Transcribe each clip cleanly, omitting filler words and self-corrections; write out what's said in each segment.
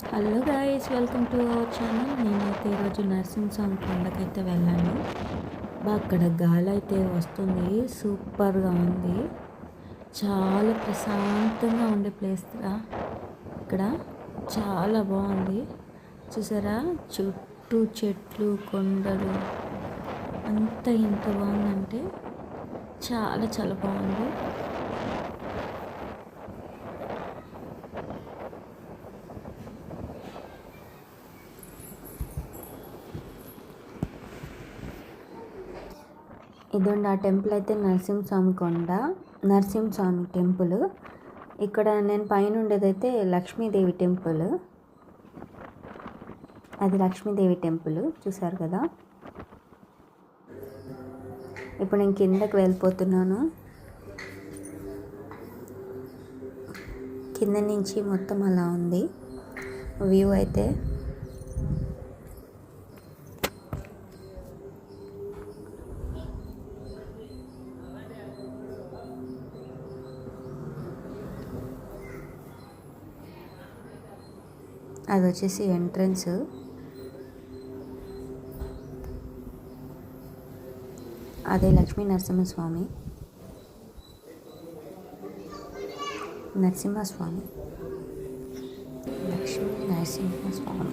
Hello guys, welcome to our channel. నేనైతే ఈరోజు నరసింహస్వామి కొండకైతే వెళ్ళాను. అక్కడ గాలి అయితే వస్తుంది, సూపర్గా ఉంది. చాలా ప్రశాంతంగా ఉండే ప్లేస్ ఇక్కడ. చాలా బాగుంది. చూసారా, చుట్టూ చెట్లు, కొండలు, అంతా ఎంత బాగుందంటే చాలా చాలా బాగుంది. ఇదండి ఆ టెంపుల్ అయితే నరసింహస్వామి కొండ, నరసింహస్వామి టెంపుల్. ఇక్కడ నేను పైన ఉండేదైతే లక్ష్మీదేవి టెంపుల్. అది లక్ష్మీదేవి టెంపుల్, చూసారు కదా. ఇప్పుడు నేను కిందకి వెళ్ళిపోతున్నాను. కింద నుంచి మొత్తం అలా ఉంది వ్యూ అయితే. అది వచ్చేసి ఎంట్రన్స్. అదే లక్ష్మీ నరసింహస్వామి. నరసింహస్వామి, లక్ష్మీ నరసింహస్వామి.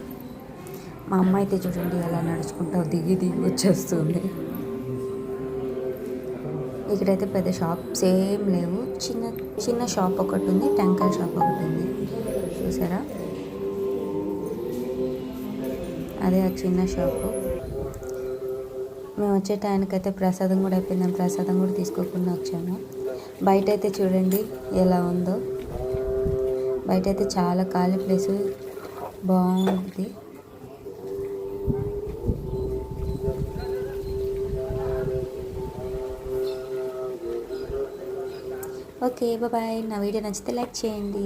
మా అమ్మ అయితే చూడండి ఎలా నడుచుకుంటా దిగి దిగి వచ్చేస్తుంది. ఇక్కడైతే పెద్ద షాప్స్ ఏం లేవు. చిన్న చిన్న షాప్ ఒకటి ఉంది, టెంకాయ షాప్ ఒకటి ఉంది. చూసారా, అదే ఆ చిన్న షాపు. మేము వచ్చే టైంకైతే ప్రసాదం కూడా అయిపోయింది. ప్రసాదం కూడా తీసుకోకుండా వచ్చాము. బయట అయితే చూడండి ఎలా ఉందో. బయట అయితే చాలా ఖాళీ ప్లేస్, బాగుంది. Okay, bye. నా వీడియో నచ్చితే లైక్ చేయండి.